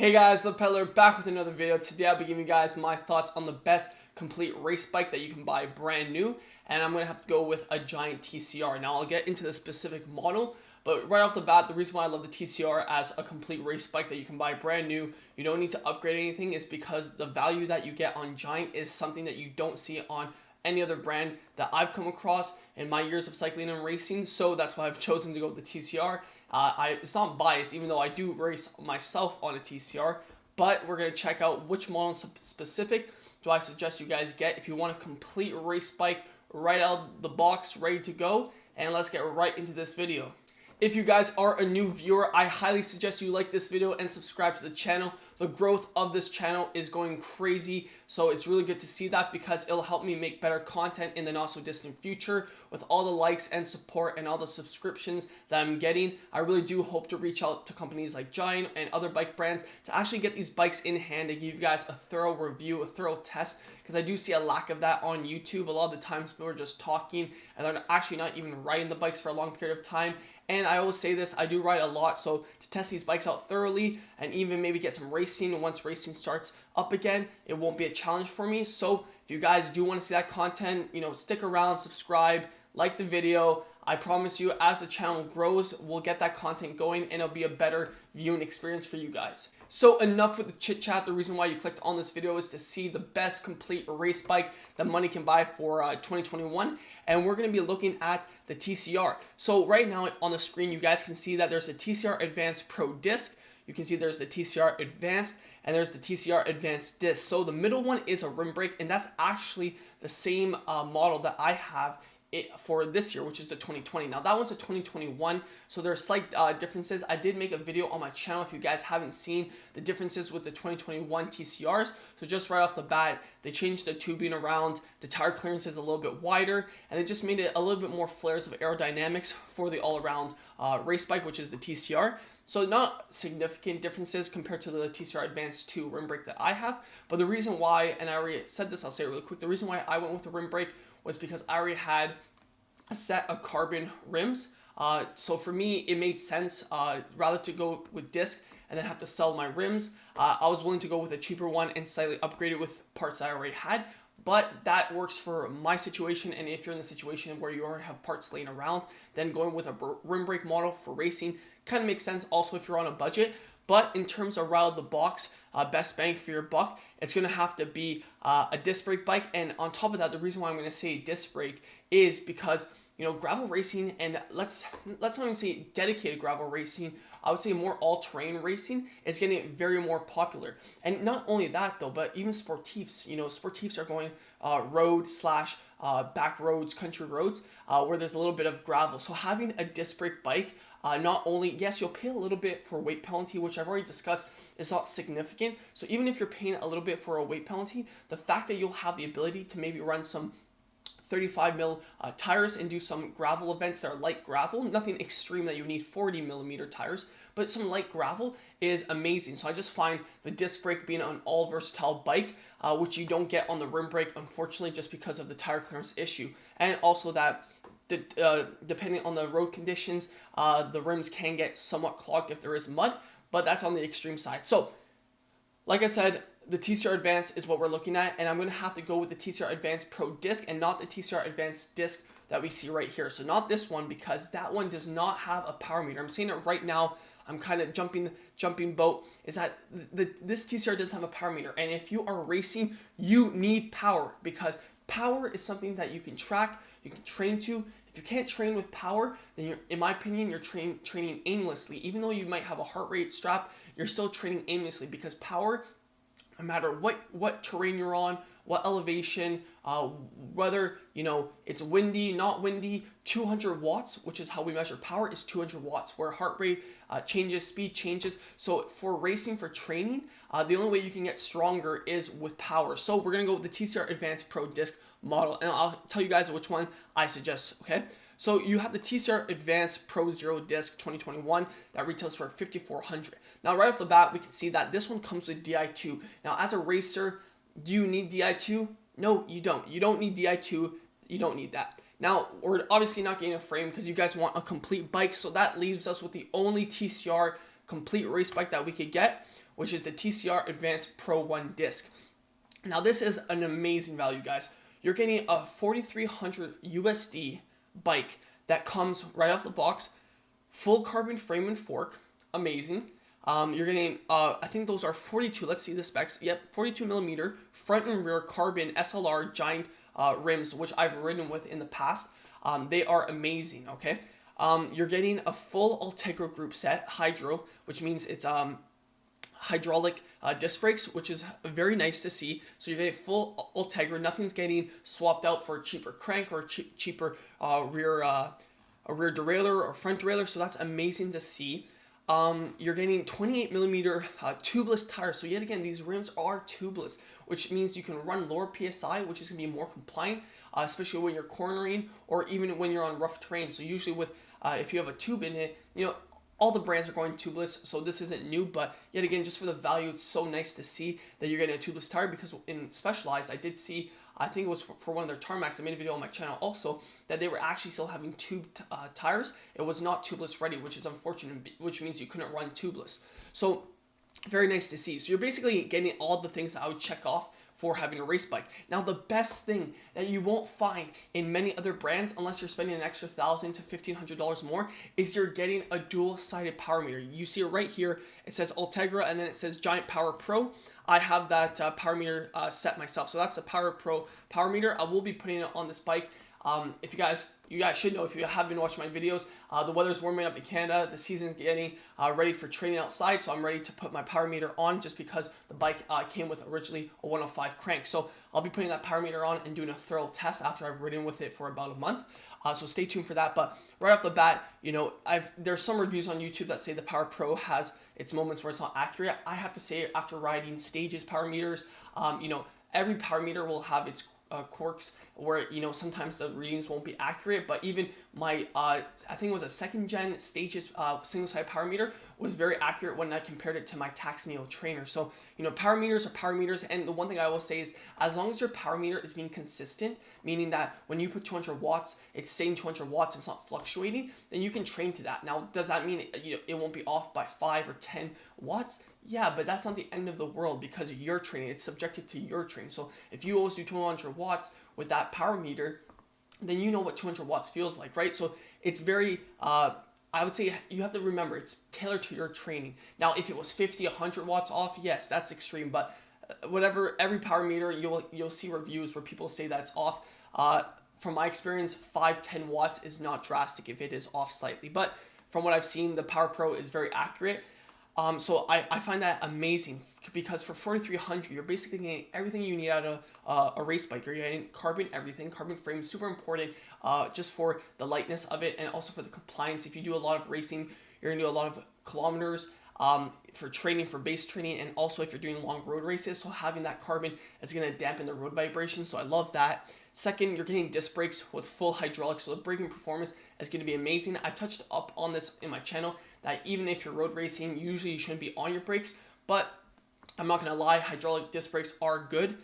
Hey guys, lepedaler back with another video. Today I'll be giving you guys my thoughts on the best complete race bike that you can buy brand new, and I'm going to have to go with a Giant TCR. Now I'll get into the specific model, but right off the bat, the reason why I love the TCR as a complete race bike that you can buy brand new, you don't need to upgrade anything, is because the value that you get on Giant is something that you don't see on any other brand that I've come across in my years of cycling and racing. So that's why I've chosen to go with the TCR. It's not biased, even though I do race myself on a TCR, but we're going to check out which model specific do I suggest you guys get if you want a complete race bike right out of the box, ready to go. And let's get right into this video. If you guys are a new viewer, I highly suggest you like this video and subscribe to the channel. The growth of this channel is going crazy, so it's really good to see that because it'll help me make better content in the not so distant future. With all the likes and support and all the subscriptions that I'm getting, I really do hope to reach out to companies like Giant and other bike brands to actually get these bikes in hand and give you guys a thorough review, a thorough test, because I do see a lack of that on YouTube. A lot of the times people are just talking and they're actually not even riding the bikes for a long period of time. And I always say this, I do ride a lot, so to test these bikes out thoroughly and even maybe get some racing, and once racing starts up again, it won't be a challenge for me. So if you guys do want to see that content, stick around, subscribe, like the video. I promise you, as the channel grows, we'll get that content going and it'll be a better viewing experience for you guys. So enough with the chit chat. The reason why you clicked on this video is to see the best complete race bike that money can buy for 2021. And we're going to be looking at the TCR. So right now on the screen, you guys can see that there's a TCR Advanced Pro Disc. You can see there's the TCR Advanced and there's the TCR Advanced Disc. So the middle one is a rim brake, and that's actually the same model that I have for this year, which is the 2020. Now that one's a 2021, so there are slight differences. I did make a video on my channel if you guys haven't seen the differences with the 2021 TCRs. So just right off the bat, they changed the tubing around, the tire clearance is a little bit wider, and they just made it a little bit more flares of aerodynamics for the all-around race bike, which is the TCR. So not significant differences compared to the TCR Advanced 2 rim brake that I have, but the reason why, and I already said this, I'll say it really quick, the reason why I went with the rim brake was because I already had a set of carbon rims. So for me, it made sense rather to go with disc and then have to sell my rims. I was willing to go with a cheaper one and slightly upgrade it with parts I already had. But that works for my situation, and if you're in the situation where you already have parts laying around, then going with a rim brake model for racing kind of makes sense also if you're on a budget. But in terms of right out of the box, best bang for your buck, it's going to have to be a disc brake bike. And on top of that, the reason why I'm going to say disc brake is because, gravel racing, and let's not even say dedicated gravel racing, I would say more all-terrain racing is getting very more popular. And not only that though, but even sportifs, sportifs are going road / back roads, country roads, where there's a little bit of gravel. So having a disc brake bike, not only, yes, you'll pay a little bit for weight penalty, which I've already discussed is not significant. So even if you're paying a little bit for a weight penalty, the fact that you'll have the ability to maybe run some 35 mil tires and do some gravel events that are light gravel, nothing extreme that you need 40 millimeter tires, but some light gravel is amazing. So I just find the disc brake being an all versatile bike, which you don't get on the rim brake, unfortunately, just because of the tire clearance issue. And also that depending on the road conditions, the rims can get somewhat clogged if there is mud, but that's on the extreme side. So like I said, the TCR Advanced is what we're looking at, and I'm going to have to go with the TCR Advanced Pro Disc and not the TCR Advanced Disc that we see right here. So not this one, because that one does not have a power meter. I'm saying it right now, I'm kind of jumping boat, is that this TCR does have a power meter, and if you are racing, you need power, because power is something that you can track, you can train to. If you can't train with power, then in my opinion, you're training aimlessly. Even though you might have a heart rate strap, you're still training aimlessly, because power, no matter what terrain you're on, what elevation, whether it's windy, not windy, 200 watts, which is how we measure power, is 200 watts, where heart rate changes, speed changes. So for racing, for training, the only way you can get stronger is with power. So we're gonna go with the TCR Advanced Pro Disc model, and I'll tell you guys which one I suggest. Okay, so you have the TCR Advanced Pro Zero Disc 2021 that retails for $5,400. Now right off the bat, we can see that this one comes with Di2. Now as a racer, do you need Di2? No, you don't. You don't need Di2. You don't need that. Now, we're obviously not getting a frame because you guys want a complete bike, so that leaves us with the only TCR complete race bike that we could get, which is the TCR Advanced Pro 1 disc. Now this is an amazing value, guys. You're getting a 4,300 USD bike that comes right off the box, full carbon frame and fork, amazing. You're getting, I think those are 42, let's see the specs, yep, 42 millimeter front and rear carbon SLR giant rims, which I've ridden with in the past. They are amazing, okay? You're getting a full Ultegra group set, hydro, which means it's hydraulic disc brakes, which is very nice to see. So you're getting full Ultegra, nothing's getting swapped out for a cheaper crank or cheaper rear derailleur or front derailleur, so that's amazing to see. You're getting 28 millimeter tubeless tires. So yet again, these rims are tubeless, which means you can run lower PSI, which is going to be more compliant, especially when you're cornering or even when you're on rough terrain. So usually with, if you have a tube in it, you know, all the brands are going tubeless, so this isn't new, but yet again, just for the value, it's so nice to see that you're getting a tubeless tire, because in Specialized, I did see, I think it was for one of their tarmacs, I made a video on my channel also, that they were actually still having tube tires. It was not tubeless ready, which is unfortunate, which means you couldn't run tubeless. So very nice to see. So you're basically getting all the things I would check off for having a race bike. Now, the best thing that you won't find in many other brands, unless you're spending an extra $1,000 to $1,500 more, is you're getting a dual-sided power meter. You see it right here. It says Ultegra, and then it says Giant Power Pro. I have that power meter set myself. So that's the Power Pro power meter. I will be putting it on this bike. If you guys should know, if you have been watching my videos, the weather's warming up in Canada, the season's getting ready for training outside, so I'm ready to put my power meter on, just because the bike came with originally a 105 crank. So I'll be putting that power meter on and doing a thorough test after I've ridden with it for about a month. So stay tuned for that. But right off the bat, you know, there's some reviews on YouTube that say the Power Pro has its moments where it's not accurate. I have to say, after riding Stages power meters, you know, every power meter will have its quirks where, you know, sometimes the readings won't be accurate, but even my I think it was a 2nd gen Stages single side power meter was very accurate when I compared it to my Taxneo trainer. So, you know, power meters are power meters, and the one thing I will say is, as long as your power meter is being consistent, meaning that when you put 200 watts, it's saying 200 watts, it's not fluctuating, then you can train to that. Now, does that mean it won't be off by 5 or 10 watts? Yeah, but that's not the end of the world, because of your training. It's subjected to your training. So if you always do 200 watts with that power meter, then you know what 200 watts feels like, right? So it's very, I would say you have to remember, it's tailored to your training. Now, if it was 50, 100 watts off, yes, that's extreme. But whatever, every power meter, you'll see reviews where people say that it's off. From my experience, 5, 10 watts is not drastic if it is off slightly. But from what I've seen, the Power Pro is very accurate. So I find that amazing, because for 4,300, you're basically getting everything you need out of a race bike. You're getting carbon everything, carbon frame, super important, just for the lightness of it, and also for the compliance. If you do a lot of racing, you're gonna do a lot of kilometers for training, for base training, and also if you're doing long road races. So having that carbon is gonna dampen the road vibration. So I love that. Second, you're getting disc brakes with full hydraulics, so the braking performance is going to be amazing. I've touched up on this in my channel, that even if you're road racing, usually you shouldn't be on your brakes, but I'm not going to lie, hydraulic disc brakes are good,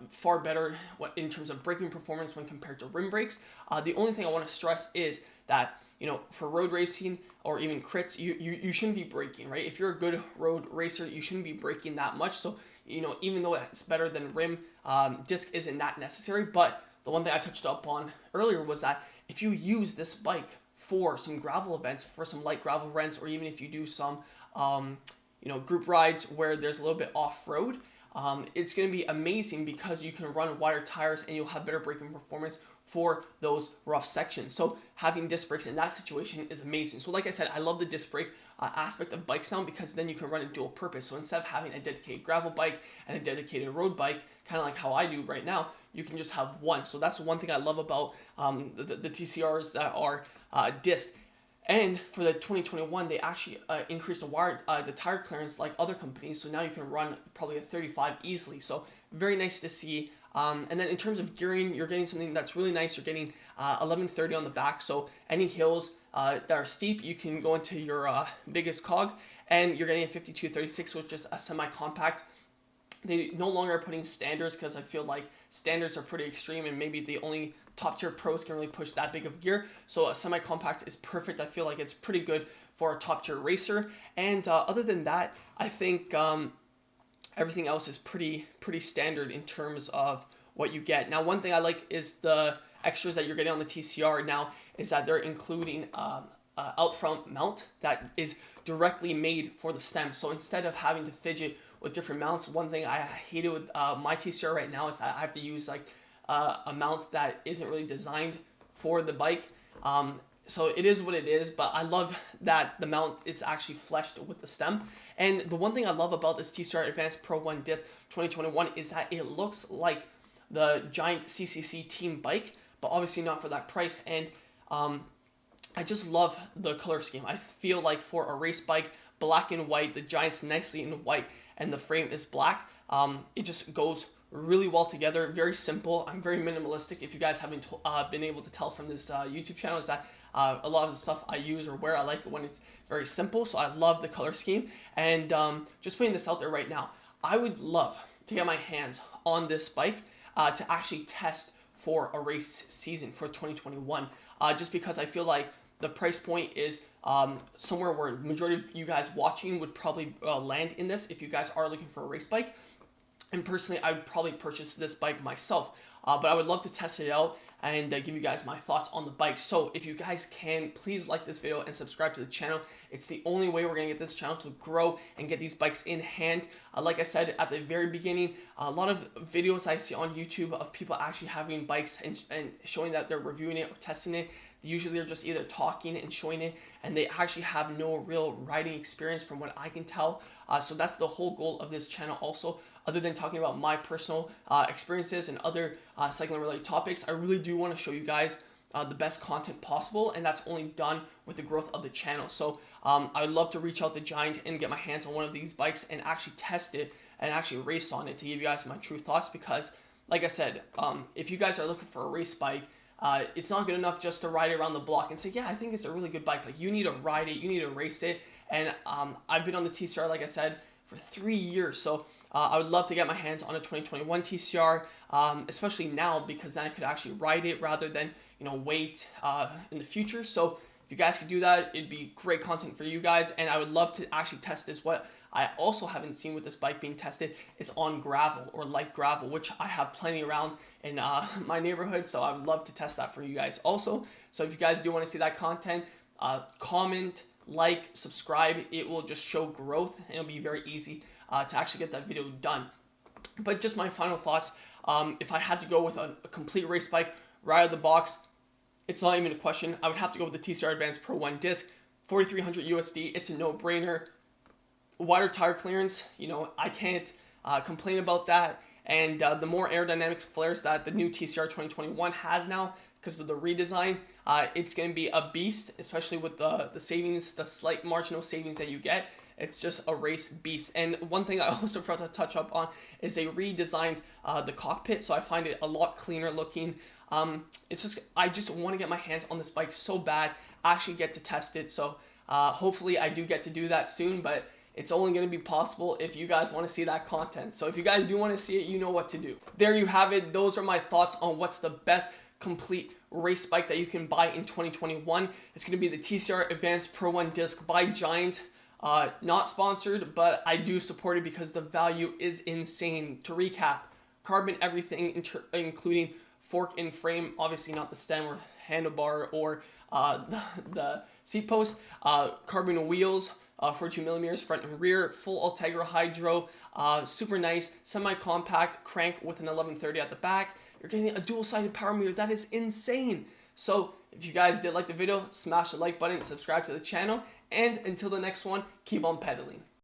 far better in terms of braking performance when compared to rim brakes. The only thing I want to stress is that, you know, for road racing or even crits, you shouldn't be braking, right? If you're a good road racer, you shouldn't be braking that much. So, you know, even though it's better than rim, disc isn't that necessary. But the one thing I touched up on earlier was that if you use this bike for some gravel events, for some light gravel rents, or even if you do some, you know, group rides where there's a little bit off-road, it's going to be amazing, because you can run wider tires and you'll have better braking performance for those rough sections. So having disc brakes in that situation is amazing. So like I said, I love the disc brake aspect of bikes now, because then you can run it dual purpose. So instead of having a dedicated gravel bike and a dedicated road bike, kind of like how I do right now, you can just have one. So that's one thing I love about the TCRs that are disc. And for the 2021, they actually increased the tire clearance like other companies. So now you can run probably a 35 easily. So very nice to see. And then in terms of gearing, you're getting something that's really nice. You're getting 1130 on the back. So any hills that are steep, you can go into your biggest cog. And you're getting a 5236, which is a semi-compact. they no longer are putting standards, because I feel like standards are pretty extreme and maybe the only top tier pros can really push that big of gear. So a semi-compact is perfect. I feel like it's pretty good for a top tier racer. And other than that, I think everything else is pretty standard in terms of what you get. Now, one thing I like is the extras that you're getting on the TCR now is that they're including out front mount that is directly made for the stem. So instead of having to fidget with different mounts, one thing I hated with my TCR right now is that I have to use like a mount that isn't really designed for the bike. So it is what it is, but I love that the mount is actually fleshed with the stem. And the one thing I love about this TCR Advanced Pro Disc 2021 is that it looks like the Giant CCC team bike, but obviously not for that price. And I just love the color scheme. I feel like for a race bike, black and white, the Giant's nicely in white, and the frame is black. It just goes really well together. Very simple. I'm very minimalistic. If you guys haven't been able to tell from this YouTube channel, is that a lot of the stuff I use or wear, I like it when it's very simple. So I love the color scheme. And just putting this out there right now, I would love to get my hands on this bike to actually test for a race season for 2021. Just because I feel like the price point is somewhere where the majority of you guys watching would probably land in this if you guys are looking for a race bike. And personally, I would probably purchase this bike myself. But I would love to test it out and give you guys my thoughts on the bike. So if you guys can, please like this video and subscribe to the channel. It's the only way we're going to get this channel to grow and get these bikes in hand. Like I said at the very beginning, a lot of videos I see on YouTube of people actually having bikes and showing that they're reviewing it or testing it. Usually they're just either talking and showing it, and they actually have no real riding experience from what I can tell. So that's the whole goal of this channel also. Other than talking about my personal experiences and other cycling related topics, I really do want to show you guys the best content possible, and that's only done with the growth of the channel. So I would love to reach out to Giant and get my hands on one of these bikes and actually test it and actually race on it to give you guys my true thoughts, because like I said, if you guys are looking for a race bike, it's not good enough just to ride it around the block and say, yeah, I think it's a really good bike. Like, you need to ride it, you need to race it. And I've been on the TCR, like I said, for 3 years. So I would love to get my hands on a 2021 TCR, especially now, because then I could actually ride it rather than, wait in the future. So if you guys could do that, it'd be great content for you guys. And I would love to actually test this. What I also haven't seen with this bike being tested is on gravel or light gravel, which I have plenty around in my neighborhood. So I would love to test that for you guys also. So if you guys do want to see that content, comment, like, subscribe. It will just show growth, and it'll be very easy to actually get that video done. But just my final thoughts, if I had to go with a complete race bike right out of the box, it's not even a question. I would have to go with the TCR Advanced Pro Disc, 4,300 USD. It's a no-brainer. Wider tire clearance, I can't complain about that. And the more aerodynamic flares that the new TCR 2021 has now, because of the redesign, it's going to be a beast, especially with the savings, the slight marginal savings that you get. It's just a race beast. And one thing I also forgot to touch up on is they redesigned the cockpit, so I find it a lot cleaner looking. I just want to get my hands on this bike so bad, actually get to test it. So hopefully I do get to do that soon, but it's only going to be possible if you guys want to see that content. So if you guys do want to see it, you know what to do. There you have it. Those are my thoughts on what's the best complete race bike that you can buy in 2021. It's going to be the TCR Advanced Pro Disc by Giant. Not sponsored, but I do support it because the value is insane. To recap, carbon everything, including fork and frame, obviously not the stem or handlebar or the seat post, carbon wheels, 42 millimeters front and rear, full Ultegra Hydro, super nice, semi-compact crank with an 1130 at the back. You're getting a dual-sided power meter. That is insane. So if you guys did like the video, smash the like button, subscribe to the channel, and until the next one, keep on pedaling.